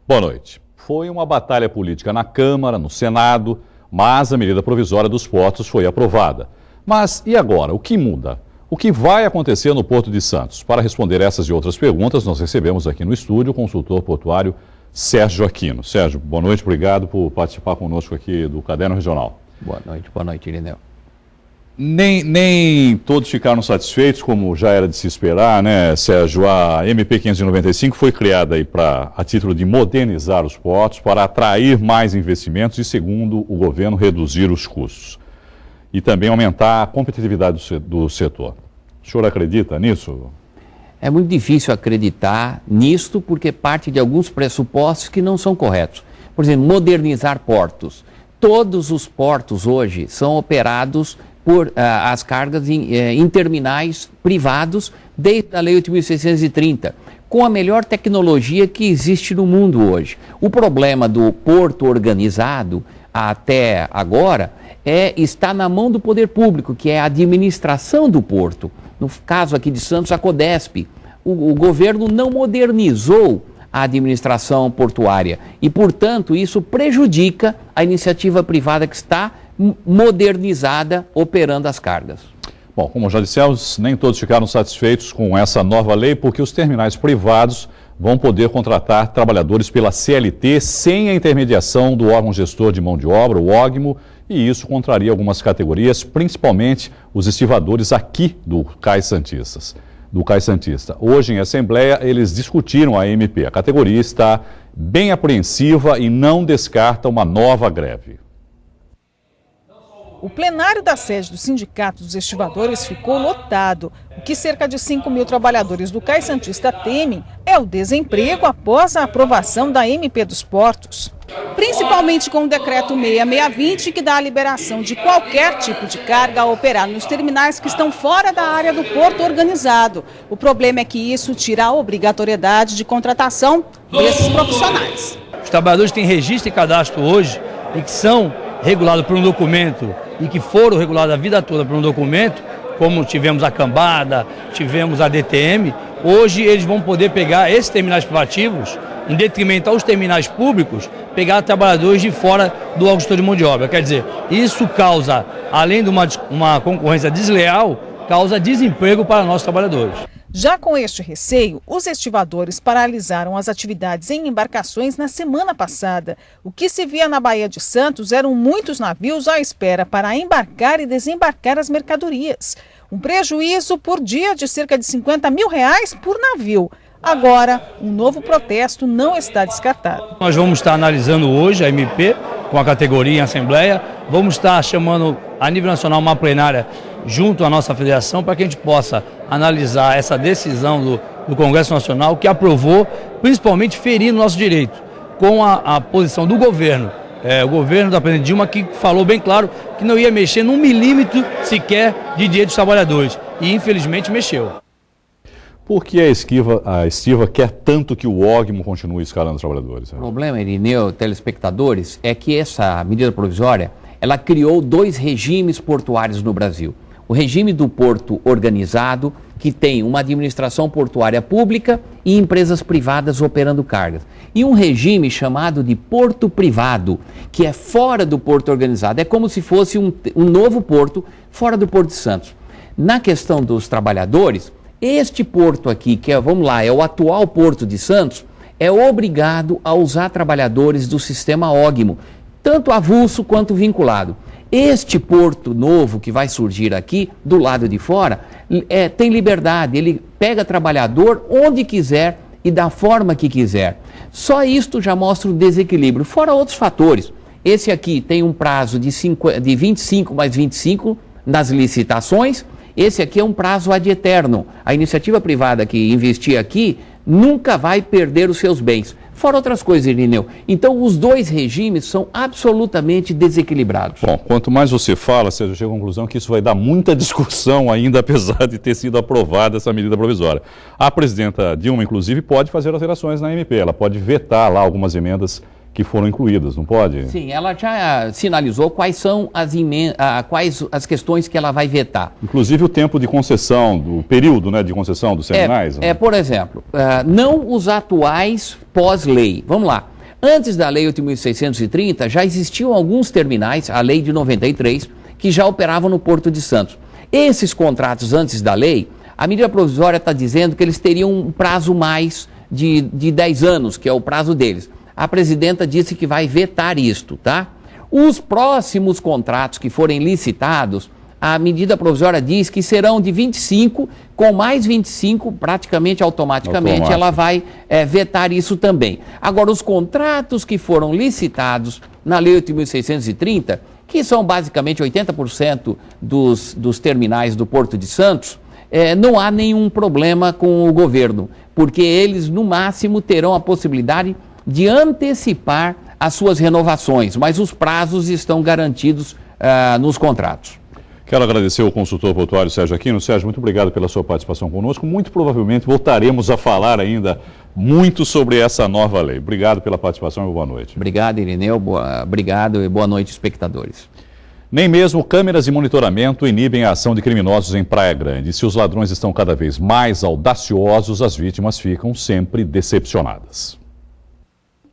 Boa noite. Foi uma batalha política na Câmara, no Senado, mas a medida provisória dos portos foi aprovada. Mas e agora? O que muda? O que vai acontecer no Porto de Santos? Para responder essas e outras perguntas, nós recebemos aqui no estúdio o consultor portuário Sérgio Aquino. Sérgio, boa noite, obrigado por participar conosco aqui do Caderno Regional. Boa noite, Irineu. Nem todos ficaram satisfeitos, como já era de se esperar, né, Sérgio? A MP 595 foi criada aí a título de modernizar os portos, para atrair mais investimentos e, segundo o governo, reduzir os custos. E também aumentar a competitividade do setor. O senhor acredita nisso? É muito difícil acreditar nisto, porque parte de alguns pressupostos que não são corretos. Por exemplo, modernizar portos. Todos os portos hoje são operados por as cargas em terminais privados desde a Lei 8.630, com a melhor tecnologia que existe no mundo hoje. O problema do porto organizado até agora está na mão do poder público, que é a administração do porto. No caso aqui de Santos, a Codesp. O governo não modernizou a administração portuária e, portanto, isso prejudica a iniciativa privada que está modernizada operando as cargas. Bom, como já dissemos, nem todos ficaram satisfeitos com essa nova lei, porque os terminais privados vão poder contratar trabalhadores pela CLT sem a intermediação do órgão gestor de mão de obra, o OGMO, e isso contraria algumas categorias, principalmente os estivadores aqui do Cais Santista. Hoje, em Assembleia, eles discutiram a MP. A categoria está bem apreensiva e não descarta uma nova greve. O plenário da sede do Sindicato dos Estivadores ficou lotado. O que cerca de 5.000 trabalhadores do Cais Santista temem é o desemprego após a aprovação da MP dos Portos. Principalmente com o decreto 6620, que dá a liberação de qualquer tipo de carga a operar nos terminais que estão fora da área do porto organizado. O problema é que isso tira a obrigatoriedade de contratação desses profissionais. Os trabalhadores têm registro e cadastro hoje e que são regulados por um documento e que foram regulados a vida toda por um documento, como tivemos a Cambada, tivemos a DTM, hoje eles vão poder pegar esses terminais privativos, em detrimento aos terminais públicos, pegar trabalhadores de fora do órgão gestor de mão de obra. Quer dizer, isso causa, além de uma concorrência desleal, causa desemprego para nossos trabalhadores. Já com este receio, os estivadores paralisaram as atividades em embarcações na semana passada. O que se via na Baía de Santos eram muitos navios à espera para embarcar e desembarcar as mercadorias. Um prejuízo por dia de cerca de R$50 mil por navio. Agora, um novo protesto não está descartado. Nós vamos estar analisando hoje a MP com a categoria em Assembleia. Vamos estar chamando a nível nacional uma plenária junto à nossa federação para que a gente possa analisar essa decisão do Congresso Nacional, que aprovou, principalmente ferindo nosso direito, com a posição do governo. O governo da presidente Dilma, que falou bem claro que não ia mexer num milímetro sequer de direitos dos trabalhadores. E infelizmente mexeu. Por que a Estiva quer tanto que o OGMO continue escalando os trabalhadores? O problema, Irineu, telespectadores, é que essa medida provisória, ela criou dois regimes portuários no Brasil. O regime do porto organizado, que tem uma administração portuária pública e empresas privadas operando cargas. E um regime chamado de porto privado, que é fora do porto organizado. É como se fosse um novo porto fora do Porto de Santos. Na questão dos trabalhadores, este porto aqui, que é, vamos lá, é o atual Porto de Santos, é obrigado a usar trabalhadores do sistema OGMO, tanto avulso quanto vinculado. Este porto novo que vai surgir aqui, do lado de fora, tem liberdade, ele pega trabalhador onde quiser e da forma que quiser. Só isto já mostra o desequilíbrio, fora outros fatores. Esse aqui tem um prazo de 25 mais 25 nas licitações, esse aqui é um prazo ad eterno. A iniciativa privada que investir aqui nunca vai perder os seus bens. Fora outras coisas, Irineu. Então, os dois regimes são absolutamente desequilibrados. Bom, quanto mais você fala, Sérgio, chega à conclusão que isso vai dar muita discussão ainda, apesar de ter sido aprovada essa medida provisória. A presidenta Dilma, inclusive, pode fazer alterações na MP. Ela pode vetar lá algumas emendas que foram incluídas, não pode? Sim, ela já sinalizou quais são quais as questões que ela vai vetar. Inclusive o tempo de concessão, do período, né, de concessão dos terminais? Por exemplo, não os atuais pós-lei. Vamos lá. Antes da Lei 8.630, já existiam alguns terminais, a Lei de 93, que já operavam no Porto de Santos. Esses contratos antes da lei, a medida provisória está dizendo que eles teriam um prazo mais de 10 anos, que é o prazo deles. A presidenta disse que vai vetar isto, tá? Os próximos contratos que forem licitados, a medida provisória diz que serão de 25, com mais 25, praticamente automaticamente, ela vai vetar isso também. Agora, os contratos que foram licitados na Lei 8.630, que são basicamente 80% dos terminais do Porto de Santos, não há nenhum problema com o governo, porque eles, no máximo, terão a possibilidade de antecipar as suas renovações, mas os prazos estão garantidos nos contratos. Quero agradecer ao consultor portuário Sérgio Aquino. Sérgio, muito obrigado pela sua participação conosco. Muito provavelmente voltaremos a falar ainda muito sobre essa nova lei. Obrigado pela participação e boa noite. Obrigado, Irineu. Obrigado e boa noite, espectadores. Nem mesmo câmeras de monitoramento inibem a ação de criminosos em Praia Grande. Se os ladrões estão cada vez mais audaciosos, as vítimas ficam sempre decepcionadas.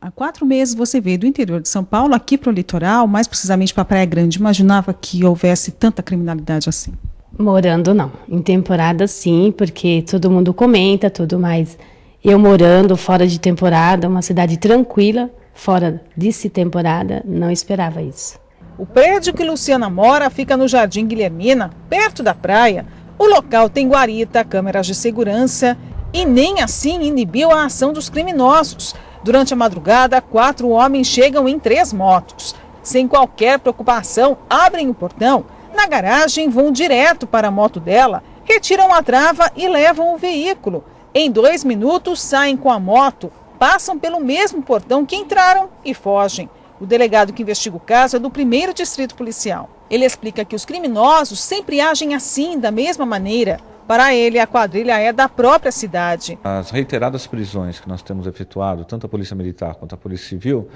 Há 4 meses você veio do interior de São Paulo aqui para o litoral, mais precisamente para Praia Grande. Imaginava que houvesse tanta criminalidade assim? Morando não. Em temporada sim, porque todo mundo comenta, tudo mais. Eu morando fora de temporada, uma cidade tranquila, fora de temporada, não esperava isso. O prédio que Luciana mora fica no Jardim Guilhermina, perto da praia. O local tem guarita, câmeras de segurança e nem assim inibiu a ação dos criminosos. Durante a madrugada, 4 homens chegam em 3 motos. Sem qualquer preocupação, abrem o portão. Na garagem, vão direto para a moto dela, retiram a trava e levam o veículo. Em 2 minutos, saem com a moto, passam pelo mesmo portão que entraram e fogem. O delegado que investiga o caso é do 1º Distrito Policial. Ele explica que os criminosos sempre agem assim, da mesma maneira. Para ele, a quadrilha é da própria cidade. As reiteradas prisões que nós temos efetuado, tanto a Polícia Militar quanto a Polícia Civil,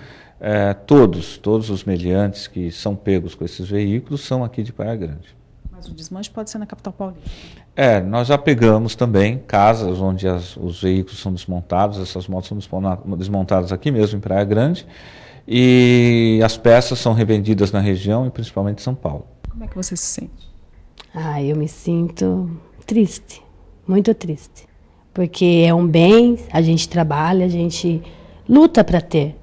todos os meliantes que são pegos com esses veículos são aqui de Praia Grande. Mas o desmanche pode ser na capital paulista. Nós já pegamos também casas onde os veículos são desmontados, essas motos são desmontadas aqui mesmo em Praia Grande, e as peças são revendidas na região e principalmente em São Paulo. Como é que você se sente? Eu me sinto triste, muito triste, porque é um bem, a gente trabalha, a gente luta para ter,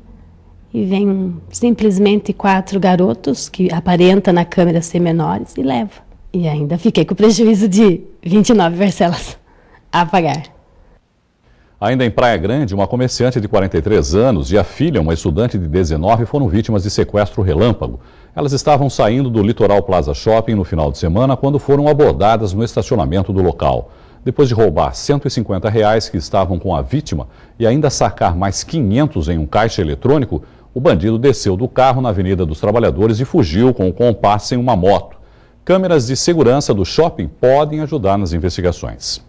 e vem simplesmente 4 garotos que aparentam na câmera ser menores e leva. E ainda fiquei com prejuízo de 29 parcelas a pagar. Ainda em Praia Grande, uma comerciante de 43 anos e a filha, uma estudante de 19, foram vítimas de sequestro relâmpago. Elas estavam saindo do Litoral Plaza Shopping no final de semana quando foram abordadas no estacionamento do local. Depois de roubar R$150 que estavam com a vítima e ainda sacar mais 500 em um caixa eletrônico, o bandido desceu do carro na Avenida dos Trabalhadores e fugiu com o comparsa em uma moto. Câmeras de segurança do shopping podem ajudar nas investigações.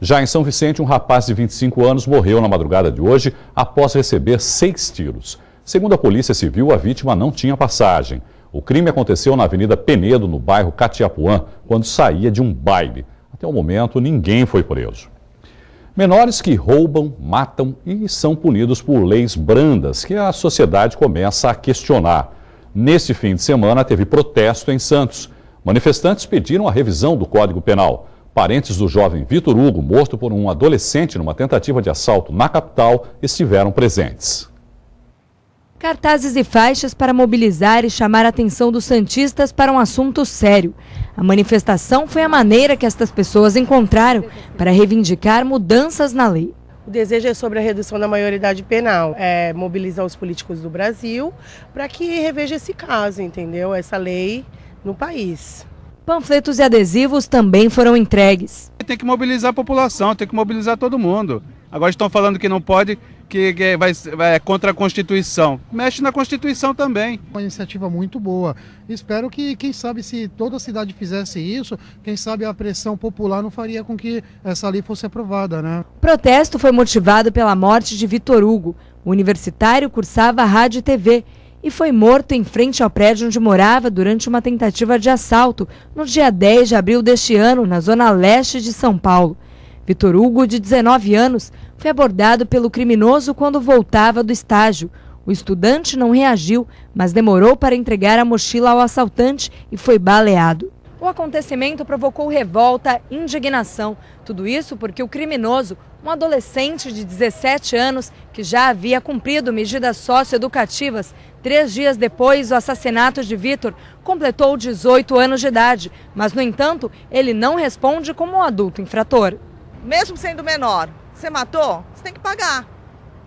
Já em São Vicente, um rapaz de 25 anos morreu na madrugada de hoje após receber 6 tiros. Segundo a Polícia Civil, a vítima não tinha passagem. O crime aconteceu na Avenida Penedo, no bairro Catiapuã, quando saía de um baile. Até o momento, ninguém foi preso. Menores que roubam, matam e são punidos por leis brandas que a sociedade começa a questionar. Neste fim de semana, teve protesto em Santos. Manifestantes pediram a revisão do Código Penal. Parentes do jovem Vitor Hugo, morto por um adolescente numa tentativa de assalto na capital, estiveram presentes. Cartazes e faixas para mobilizar e chamar a atenção dos santistas para um assunto sério. A manifestação foi a maneira que estas pessoas encontraram para reivindicar mudanças na lei. O desejo é sobre a redução da maioridade penal, mobilizar os políticos do Brasil para que reveja esse caso, entendeu? Essa lei no país. Panfletos e adesivos também foram entregues. Tem que mobilizar a população, tem que mobilizar todo mundo. Agora estão falando que não pode, que vai contra a Constituição. Mexe na Constituição também. Uma iniciativa muito boa. Espero que, quem sabe, se toda a cidade fizesse isso, quem sabe a pressão popular não faria com que essa lei fosse aprovada, né? O protesto foi motivado pela morte de Vitor Hugo. O universitário cursava rádio e TV e foi morto em frente ao prédio onde morava durante uma tentativa de assalto no dia 10 de abril deste ano, na zona leste de São Paulo. Vitor Hugo, de 19 anos, foi abordado pelo criminoso quando voltava do estágio. O estudante não reagiu, mas demorou para entregar a mochila ao assaltante e foi baleado. O acontecimento provocou revolta e indignação. Tudo isso porque o criminoso, um adolescente de 17 anos que já havia cumprido medidas socioeducativas, 3 dias depois do assassinato de Vitor, completou 18 anos de idade. Mas, no entanto, ele não responde como um adulto infrator. Mesmo sendo menor, você matou, você tem que pagar.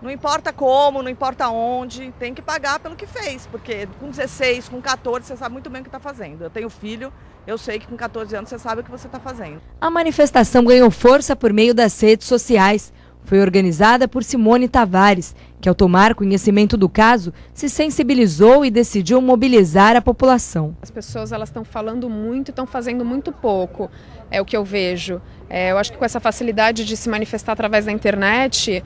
Não importa como, não importa onde, tem que pagar pelo que fez. Porque com 16, com 14, você sabe muito bem o que está fazendo. Eu tenho filho, eu sei que com 14 anos você sabe o que você está fazendo. A manifestação ganhou força por meio das redes sociais. Foi organizada por Simone Tavares, que ao tomar conhecimento do caso, se sensibilizou e decidiu mobilizar a população. As pessoas estão falando muito e estão fazendo muito pouco, é o que eu vejo. Eu acho que com essa facilidade de se manifestar através da internet,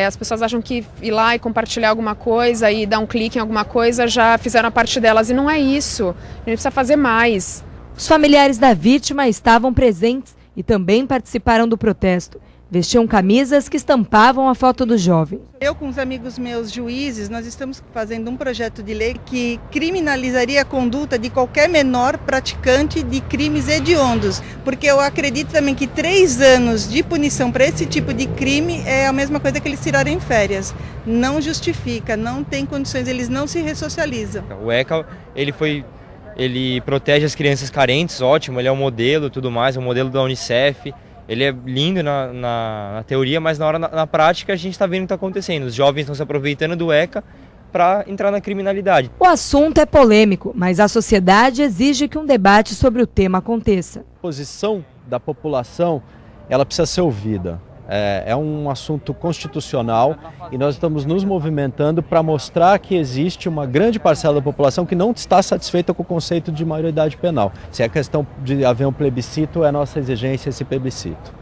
as pessoas acham que ir lá e compartilhar alguma coisa e dar um clique em alguma coisa já fizeram a parte delas, e não é isso. A gente precisa fazer mais. Os familiares da vítima estavam presentes e também participaram do protesto. Vestiam camisas que estampavam a foto do jovem. Eu, com os amigos meus juízes, nós estamos fazendo um projeto de lei que criminalizaria a conduta de qualquer menor praticante de crimes hediondos. Porque eu acredito também que 3 anos de punição para esse tipo de crime é a mesma coisa que eles tirarem férias. Não justifica, não tem condições, eles não se ressocializam. O ECA, ele protege as crianças carentes, ótimo, ele é um modelo, tudo mais, é um modelo da Unicef. Ele é lindo na teoria, mas na prática a gente está vendo o que está acontecendo. Os jovens estão se aproveitando do ECA para entrar na criminalidade. O assunto é polêmico, mas a sociedade exige que um debate sobre o tema aconteça. A posição da população, ela precisa ser ouvida. É um assunto constitucional e nós estamos nos movimentando para mostrar que existe uma grande parcela da população que não está satisfeita com o conceito de maioridade penal. Se é questão de haver um plebiscito, é nossa exigência esse plebiscito.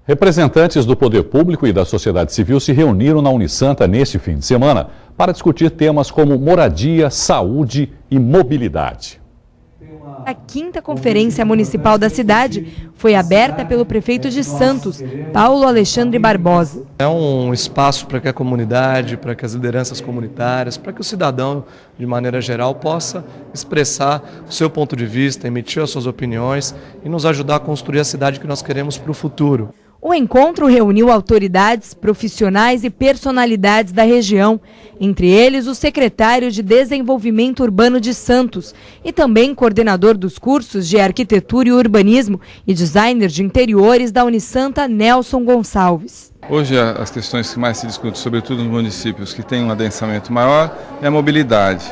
Representantes do poder público e da sociedade civil se reuniram na Unisanta neste fim de semana para discutir temas como moradia, saúde e mobilidade. A 5ª Conferência Municipal da cidade foi aberta pelo prefeito de Santos, Paulo Alexandre Barbosa. É um espaço para que a comunidade, para que as lideranças comunitárias, para que o cidadão, de maneira geral, possa expressar o seu ponto de vista, emitir as suas opiniões e nos ajudar a construir a cidade que nós queremos para o futuro. O encontro reuniu autoridades, profissionais e personalidades da região, entre eles o secretário de Desenvolvimento Urbano de Santos e também coordenador dos cursos de Arquitetura e Urbanismo e designer de interiores da Unisanta, Nelson Gonçalves. Hoje as questões que mais se discutem, sobretudo nos municípios que têm um adensamento maior, é a mobilidade.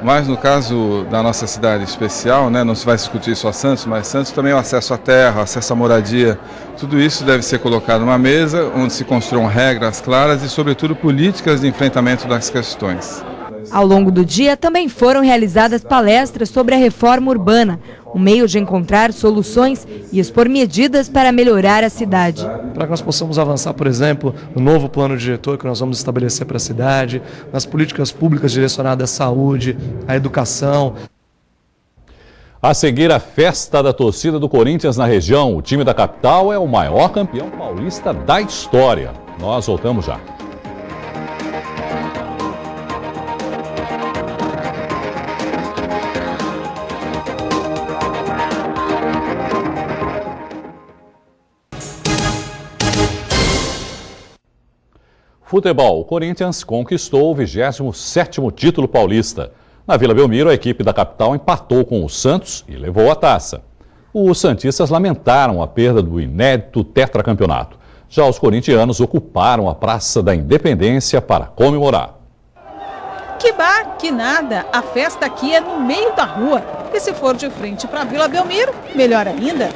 Mas no caso da nossa cidade especial, não se vai discutir só Santos, mas Santos também o acesso à terra, o acesso à moradia, tudo isso deve ser colocado numa mesa onde se construam regras claras e, sobretudo, políticas de enfrentamento das questões. Ao longo do dia também foram realizadas palestras sobre a reforma urbana, um meio de encontrar soluções e expor medidas para melhorar a cidade. Para que nós possamos avançar, por exemplo, no novo plano diretor que nós vamos estabelecer para a cidade, nas políticas públicas direcionadas à saúde, à educação. A seguir, a festa da torcida do Corinthians na região. O time da capital é o maior campeão paulista da história. Nós voltamos já. Futebol, o Corinthians conquistou o 27º título paulista. Na Vila Belmiro, a equipe da capital empatou com o Santos e levou a taça. Os santistas lamentaram a perda do inédito tetracampeonato. Já os corintianos ocuparam a Praça da Independência para comemorar. Que bar, que nada, a festa aqui é no meio da rua. E se for de frente para a Vila Belmiro, melhor ainda.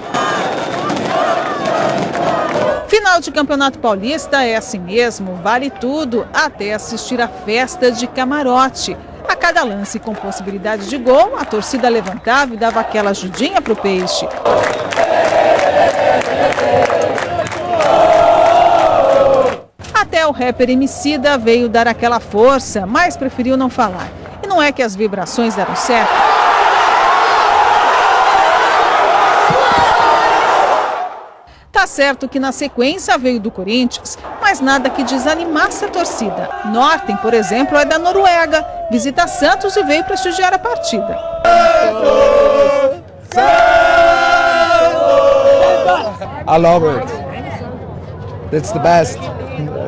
Final de Campeonato Paulista é assim mesmo, vale tudo, até assistir a festa de camarote. A cada lance com possibilidade de gol, a torcida levantava e dava aquela ajudinha pro peixe. Até o rapper Emicida veio dar aquela força, mas preferiu não falar. E não é que as vibrações deram certo? Tá certo que na sequência veio do Corinthians, mas nada que desanimasse a torcida. Norten, por exemplo, é da Noruega, visita Santos e veio prestigiar a partida. I love it. It's the best.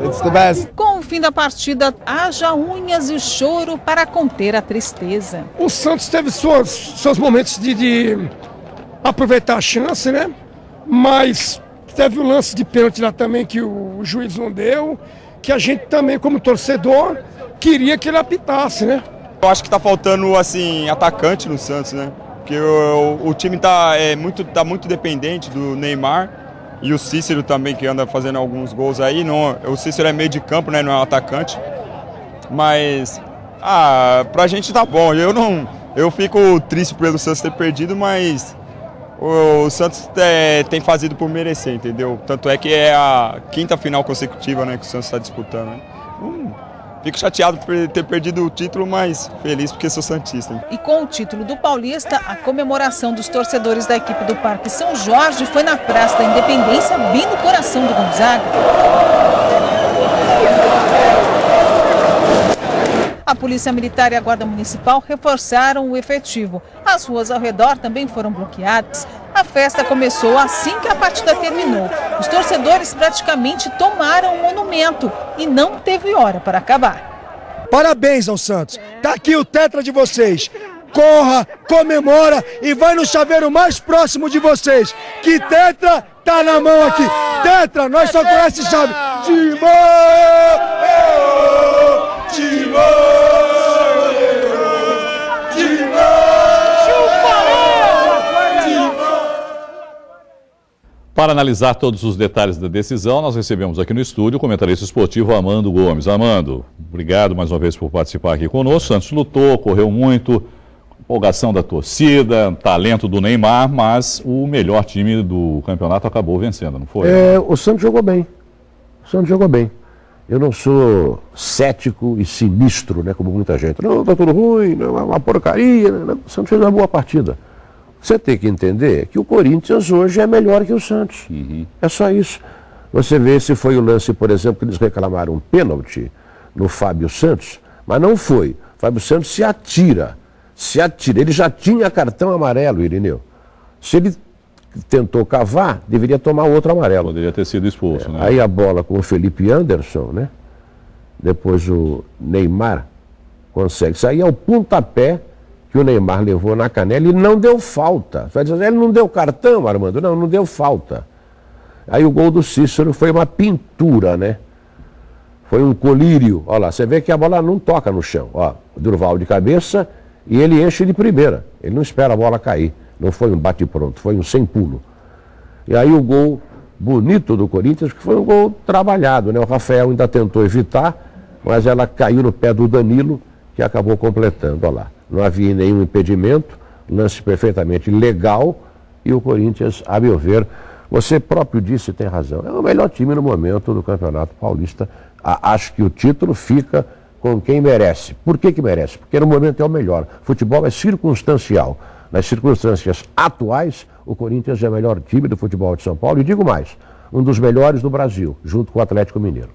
It's the best. Com o fim da partida, haja unhas e choro para conter a tristeza. O Santos teve seus momentos de aproveitar a chance, né? Mas teve o lance de pênalti lá também que o juiz não deu, que a gente também, como torcedor, queria que ele apitasse, né? Eu acho que tá faltando, assim, atacante no Santos, né? Porque o time tá muito dependente do Neymar e o Cícero também, que anda fazendo alguns gols aí. Não, o Cícero é meio de campo, né? Não é um atacante. Mas, pra gente tá bom. Eu fico triste pelo Santos ter perdido, mas o Santos tem fazido por merecer, entendeu? Tanto é que é a 5ª final consecutiva, né, que o Santos está disputando, né? Fico chateado por ter perdido o título, mas feliz porque sou santista. E com o título do Paulista, a comemoração dos torcedores da equipe do Parque São Jorge foi na Praça da Independência, bem no coração do Gonzaga. A Polícia Militar e a Guarda Municipal reforçaram o efetivo. As ruas ao redor também foram bloqueadas. A festa começou assim que a partida terminou. Os torcedores praticamente tomaram o monumento e não teve hora para acabar. Parabéns ao Santos. Tá aqui o tetra de vocês. Corra, comemora e vai no chaveiro mais próximo de vocês. Que tetra tá na mão aqui. Tetra, nós só conhecemos chave. Timão! Timão! Para analisar todos os detalhes da decisão, nós recebemos aqui no estúdio o comentarista esportivo Armando Gomes. Armando, obrigado mais uma vez por participar aqui conosco. O Santos lutou, correu muito, empolgação da torcida, talento do Neymar, mas o melhor time do campeonato acabou vencendo, não foi? O Santos jogou bem. O Santos jogou bem. Eu não sou cético e sinistro, né, como muita gente. Não, tá tudo ruim, não, é uma porcaria. Não. O Santos fez uma boa partida. Você tem que entender que o Corinthians hoje é melhor que o Santos. É só isso. Você vê se foi o lance, por exemplo, que eles reclamaram um pênalti no Fábio Santos, mas não foi. O Fábio Santos se atira. Ele já tinha cartão amarelo, Irineu. Se ele tentou cavar, deveria tomar outro amarelo. Poderia ter sido expulso, né? Aí a bola com o Felipe Anderson, né? Depois o Neymar consegue sair ao pontapé que o Neymar levou na canela e não deu falta. Você vai dizer, ele não deu cartão, Armando? Não deu falta. Aí o gol do Cícero foi uma pintura, né? Foi um colírio. Olha lá, você vê que a bola não toca no chão. Ó, o Durval de cabeça e ele enche de primeira. Ele não espera a bola cair. Não foi um bate-pronto, foi um sem pulo. E aí o gol bonito do Corinthians, que foi um gol trabalhado, né? O Rafael ainda tentou evitar, mas ela caiu no pé do Danilo, que acabou completando. Olha lá. Não havia nenhum impedimento, lance perfeitamente legal e o Corinthians, a meu ver, você próprio disse, tem razão, é o melhor time no momento do Campeonato Paulista. Acho que o título fica com quem merece. Por que merece? Porque no momento é o melhor. Futebol é circunstancial. Nas circunstâncias atuais, o Corinthians é o melhor time do futebol de São Paulo e digo mais, um dos melhores do Brasil, junto com o Atlético Mineiro.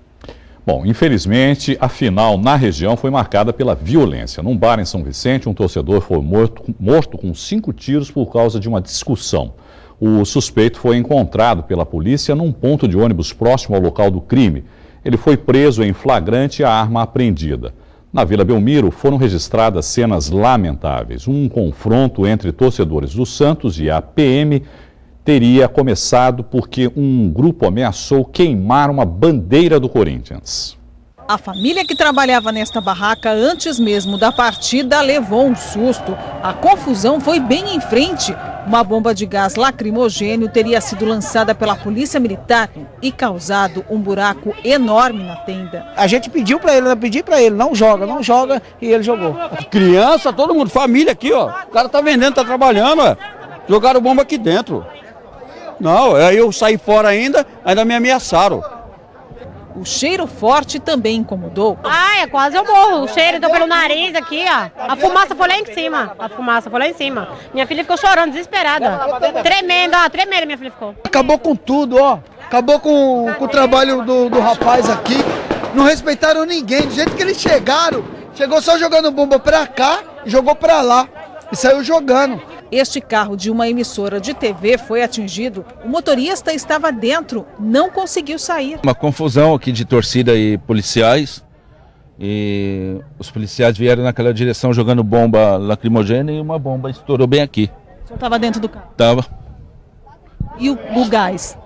Bom, infelizmente, a final na região foi marcada pela violência. Num bar em São Vicente, um torcedor foi morto com 5 tiros por causa de uma discussão. O suspeito foi encontrado pela polícia num ponto de ônibus próximo ao local do crime. Ele foi preso em flagrante e a arma apreendida. Na Vila Belmiro foram registradas cenas lamentáveis. Um confronto entre torcedores do Santos e a PM teria começado porque um grupo ameaçou queimar uma bandeira do Corinthians. A família que trabalhava nesta barraca antes mesmo da partida levou um susto. A confusão foi bem em frente. Uma bomba de gás lacrimogênio teria sido lançada pela polícia militar e causado um buraco enorme na tenda. A gente pediu para ele, não joga, e ele jogou. Criança, todo mundo, família aqui, ó. O cara tá vendendo, tá trabalhando, ó. Jogaram bomba aqui dentro. Não, aí eu saí fora ainda me ameaçaram. O cheiro forte também incomodou. Quase eu morro. O cheiro deu pelo nariz aqui, ó. A fumaça foi lá em cima. Minha filha ficou chorando, desesperada. Tremendo, minha filha ficou. Acabou com tudo, ó. Acabou com o trabalho do rapaz aqui. Não respeitaram ninguém. Do jeito que eles chegaram, chegou só jogando bomba pra cá e jogou pra lá. E saiu jogando. Este carro de uma emissora de TV foi atingido. O motorista estava dentro, não conseguiu sair. Uma confusão aqui de torcida e policiais. E os policiais vieram naquela direção jogando bomba lacrimogênea e uma bomba estourou bem aqui. O senhor estava dentro do carro? Tava. E o gás?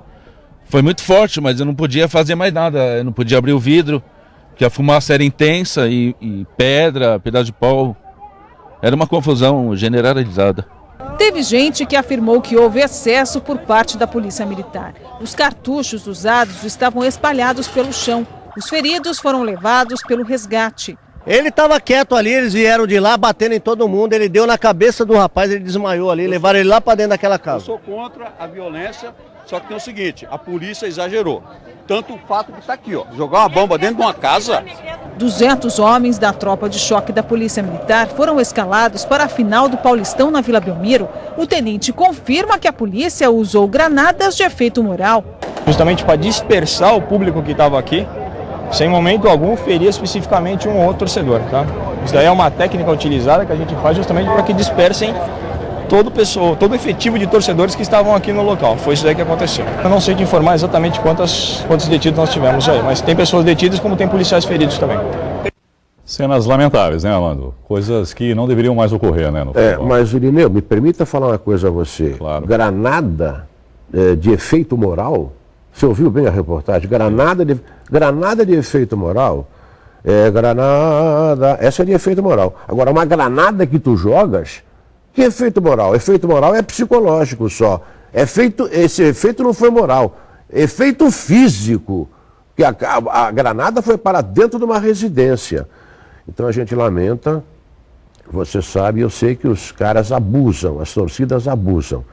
Foi muito forte, mas eu não podia fazer mais nada. Eu não podia abrir o vidro, porque a fumaça era intensa e pedra, pedaço de pau. Era uma confusão generalizada. Teve gente que afirmou que houve excesso por parte da Polícia Militar. Os cartuchos usados estavam espalhados pelo chão. Os feridos foram levados pelo resgate. Ele estava quieto ali, eles vieram de lá batendo em todo mundo. Ele deu na cabeça do rapaz, ele desmaiou ali, levaram ele lá para dentro daquela casa. Eu sou contra a violência, só que tem o seguinte, a polícia exagerou. Tanto o fato que está aqui, ó, jogar uma bomba dentro de uma casa. 200 homens da tropa de choque da Polícia Militar foram escalados para a final do Paulistão na Vila Belmiro. O tenente confirma que a polícia usou granadas de efeito moral. Justamente para dispersar o público que estava aqui, sem momento algum ferir especificamente um ou outro torcedor, tá? Isso daí é uma técnica utilizada que a gente faz justamente para que dispersem todo o efetivo de torcedores que estavam aqui no local. Foi isso daí que aconteceu. Eu não sei te informar exatamente quantos detidos nós tivemos aí, mas tem pessoas detidas como tem policiais feridos também. Cenas lamentáveis, né, Amando? Coisas que não deveriam mais ocorrer, né? Mas, Irineu, me permita falar uma coisa a você. Claro. Granada de efeito moral, você ouviu bem a reportagem? Granada de efeito moral, essa é de efeito moral. Agora, uma granada que tu jogas, que efeito moral? Efeito moral é psicológico só. Esse efeito não foi moral. Efeito físico, que a granada foi para dentro de uma residência. Então a gente lamenta, você sabe, eu sei que os caras abusam, as torcidas abusam.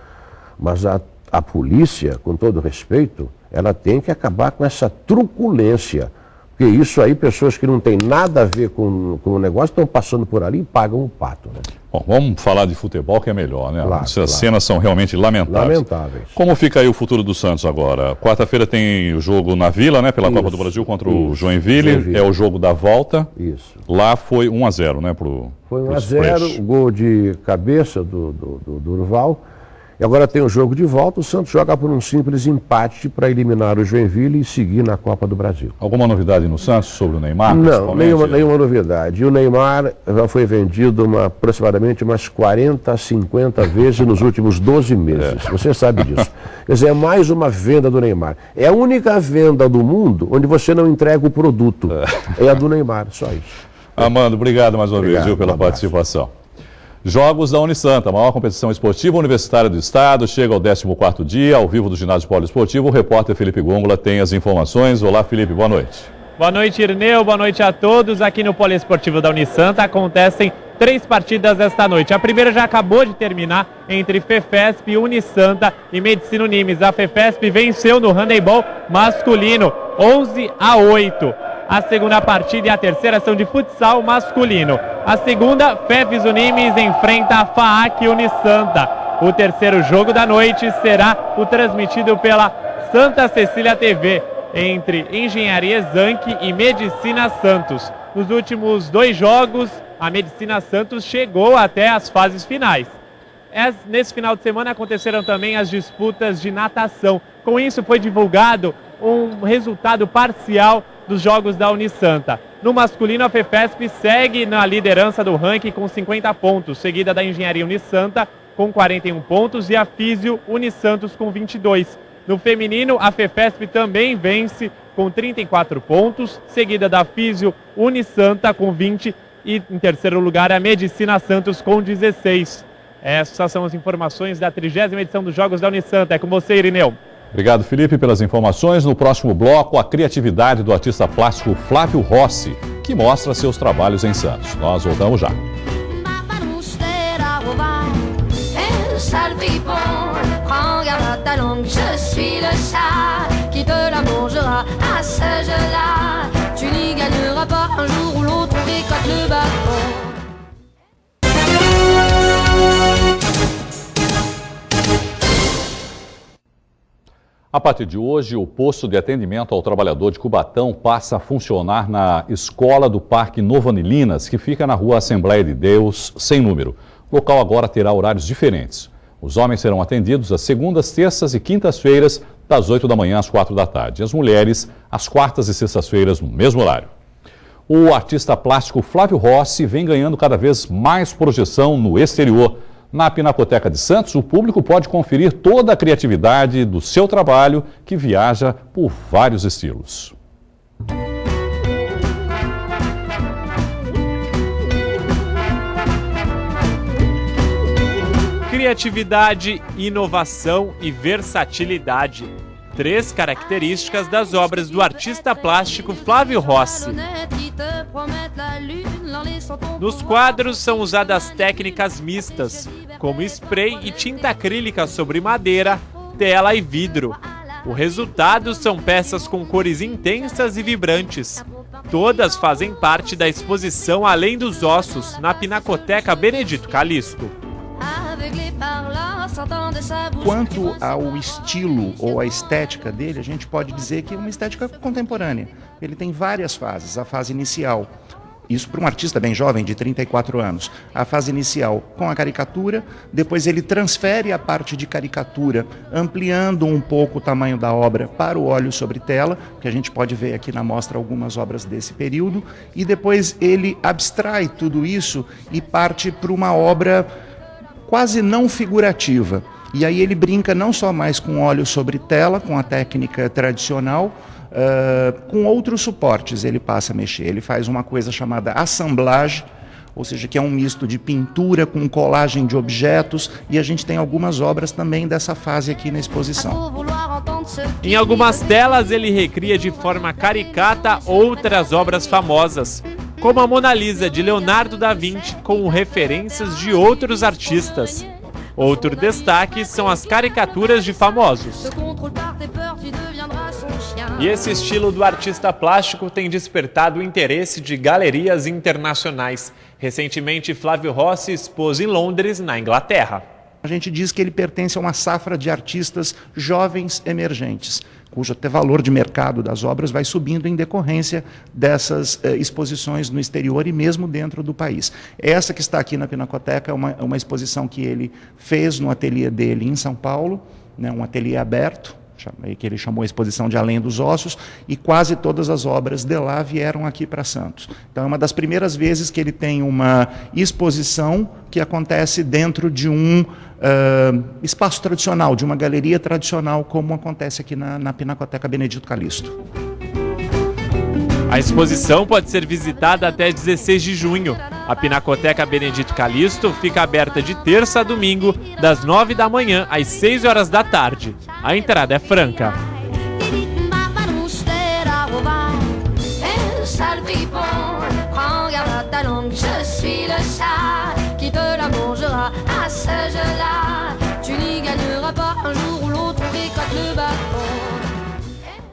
Mas a polícia, com todo respeito, ela tem que acabar com essa truculência. Porque isso aí, pessoas que não têm nada a ver com o negócio, estão passando por ali e pagam o pato. Né? Bom, vamos falar de futebol que é melhor, né? Claro, Essas cenas são realmente lamentáveis. Como fica aí o futuro do Santos agora? Quarta-feira tem o jogo na Vila, né? Pela Copa do Brasil contra o Joinville. É o jogo da volta. Isso. Lá foi 1-0, né? Foi 1-0, gol de cabeça do Durval. E agora tem o jogo de volta, o Santos joga por um simples empate para eliminar o Joinville e seguir na Copa do Brasil. Alguma novidade no Santos sobre o Neymar? Não, nenhuma novidade. E o Neymar já foi vendido aproximadamente umas 40 a 50 vezes nos últimos 12 meses. Você sabe disso. Quer dizer, é mais uma venda do Neymar. É a única venda do mundo onde você não entrega o produto. É a do Neymar, só isso. Amando, obrigado mais uma vez pela participação. Jogos da Unisanta, a maior competição esportiva universitária do estado, chega ao 14º dia, ao vivo do ginásio poliesportivo. O repórter Felipe Gongola tem as informações. Olá, Felipe, boa noite. Boa noite, Irineu, boa noite a todos. Aqui no poliesportivo da Unisanta acontecem 3 partidas esta noite. A primeira já acabou de terminar entre Fefesp, Unisanta e Medicina Unimes. A Fefesp venceu no handebol masculino 11-8. A segunda partida e a terceira são de futsal masculino. A segunda, Fefes Unimes enfrenta a FAAC Unisanta. O terceiro jogo da noite será o transmitido pela Santa Cecília TV, entre Engenharia Exanc e Medicina Santos. Nos últimos 2 jogos, a Medicina Santos chegou até as fases finais. Nesse final de semana aconteceram também as disputas de natação. Com isso foi divulgado um resultado parcial dos jogos da Unisanta. No masculino, a Fefesp segue na liderança do ranking com 50 pontos, seguida da Engenharia Unisanta com 41 pontos e a Físio Unisantos com 22. No feminino, a Fefesp também vence com 34 pontos, seguida da Físio Unisanta com 20 e em terceiro lugar a Medicina Santos com 16. Essas são as informações da 30ª edição dos Jogos da Unisanta. É com você, Irineu. Obrigado, Felipe, pelas informações. No próximo bloco, a criatividade do artista plástico Flávio Rossi, que mostra seus trabalhos em Santos. Nós voltamos já. A partir de hoje, o posto de atendimento ao trabalhador de Cubatão passa a funcionar na Escola do Parque Novo Anilinas, que fica na rua Assembleia de Deus, sem número. O local agora terá horários diferentes. Os homens serão atendidos às segundas, terças e quintas-feiras, das 8 da manhã às 4 da tarde. E as mulheres, às quartas e sextas-feiras, no mesmo horário. O artista plástico Flávio Rossi vem ganhando cada vez mais projeção no exterior. Na Pinacoteca de Santos, o público pode conferir toda a criatividade do seu trabalho, que viaja por vários estilos. Criatividade, inovação e versatilidade. 3 características das obras do artista plástico Flávio Rossi. Nos quadros são usadas técnicas mistas, como spray e tinta acrílica sobre madeira, tela e vidro. O resultado são peças com cores intensas e vibrantes. Todas fazem parte da exposição Além dos Ossos, na Pinacoteca Benedito Calixto. Quanto ao estilo ou à estética dele, a gente pode dizer que é uma estética contemporânea. Ele tem várias fases. A fase inicial, isso para um artista bem jovem, de 34 anos, a fase inicial com a caricatura, depois ele transfere a parte de caricatura, ampliando um pouco o tamanho da obra para o óleo sobre tela, que a gente pode ver aqui na mostra algumas obras desse período, e depois ele abstrai tudo isso e parte para uma obra quase não figurativa. E aí ele brinca não só mais com óleo sobre tela, com a técnica tradicional, com outros suportes ele passa a mexer. Ele faz uma coisa chamada assemblage, ou seja, que é um misto de pintura com colagem de objetos, e a gente tem algumas obras também dessa fase aqui na exposição. Em algumas telas ele recria de forma caricata outras obras famosas, como a Mona Lisa de Leonardo da Vinci, com referências de outros artistas. Outro destaque são as caricaturas de famosos. E esse estilo do artista plástico tem despertado o interesse de galerias internacionais. Recentemente, Flávio Rossi expôs em Londres, na Inglaterra. A gente diz que ele pertence a uma safra de artistas jovens emergentes, cujo até valor de mercado das obras vai subindo em decorrência dessas exposições no exterior e mesmo dentro do país. Essa que está aqui na Pinacoteca é uma exposição que ele fez no ateliê dele em São Paulo, né, um ateliê aberto, que ele chamou a exposição de Além dos Ossos, e quase todas as obras de lá vieram aqui para Santos. Então é uma das primeiras vezes que ele tem uma exposição que acontece dentro de um espaço tradicional, de uma galeria tradicional, como acontece aqui na Pinacoteca Benedito Calixto. A exposição pode ser visitada até 16 de junho. A Pinacoteca Benedito Calixto fica aberta de terça a domingo, das 9 da manhã às 6 horas da tarde. A entrada é franca.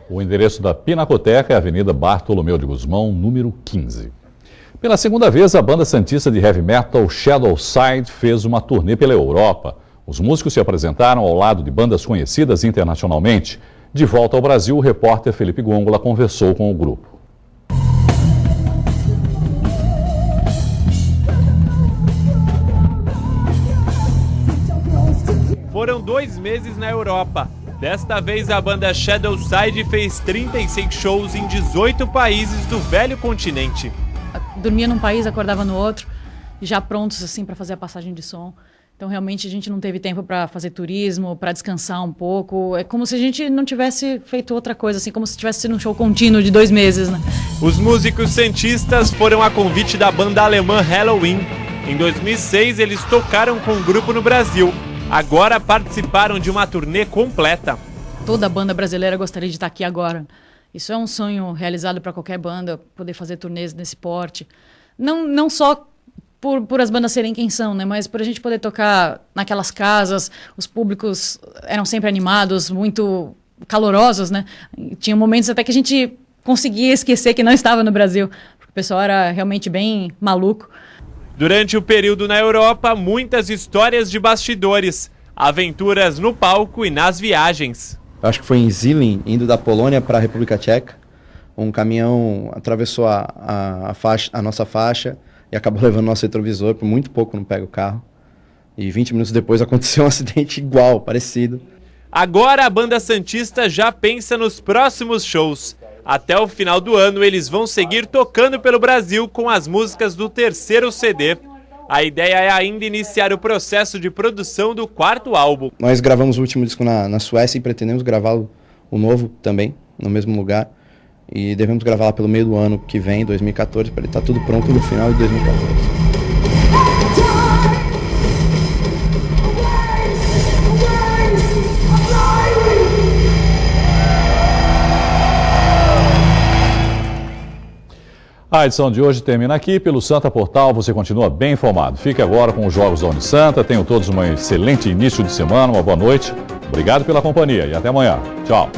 O endereço da Pinacoteca é a Avenida Bartolomeu de Gusmão, número 15. Pela segunda vez, a banda santista de heavy metal Shadowside fez uma turnê pela Europa. Os músicos se apresentaram ao lado de bandas conhecidas internacionalmente. De volta ao Brasil, o repórter Felipe Gongola conversou com o grupo. Foram 2 meses na Europa. Desta vez, a banda Shadowside fez 36 shows em 18 países do velho continente. Dormia num país, acordava no outro, já prontos assim para fazer a passagem de som. Então, realmente, a gente não teve tempo para fazer turismo, para descansar um pouco. É como se a gente não tivesse feito outra coisa, assim, como se tivesse sido um show contínuo de 2 meses, né? Os músicos santistas foram a convite da banda alemã Halloween. Em 2006, eles tocaram com o grupo no Brasil. Agora participaram de uma turnê completa. Toda banda brasileira gostaria de estar aqui agora. Isso é um sonho realizado para qualquer banda, poder fazer turnês nesse porte. Não só por as bandas serem quem são, né? Mas por a gente poder tocar naquelas casas, os públicos eram sempre animados, muito calorosos, né? Tinha momentos até que a gente conseguia esquecer que não estava no Brasil, porque o pessoal era realmente bem maluco. Durante o período na Europa, muitas histórias de bastidores, aventuras no palco e nas viagens. eu acho que foi em Zilin, indo da Polônia para a República Tcheca. Um caminhão atravessou a nossa faixa e acabou levando nosso retrovisor, por muito pouco não pega o carro. E 20 minutos depois aconteceu um acidente igual, parecido. Agora a banda santista já pensa nos próximos shows. Até o final do ano eles vão seguir tocando pelo Brasil com as músicas do terceiro CD. A ideia é ainda iniciar o processo de produção do 4º álbum. Nós gravamos o último disco na Suécia e pretendemos gravar o novo também, no mesmo lugar. E devemos gravar lá pelo meio do ano que vem, 2014, para ele estar tudo pronto no final de 2014. A edição de hoje termina aqui. Pelo Santa Portal você continua bem informado. Fique agora com os Jogos da Unisanta. Tenham todos um excelente início de semana, uma boa noite. Obrigado pela companhia e até amanhã. Tchau.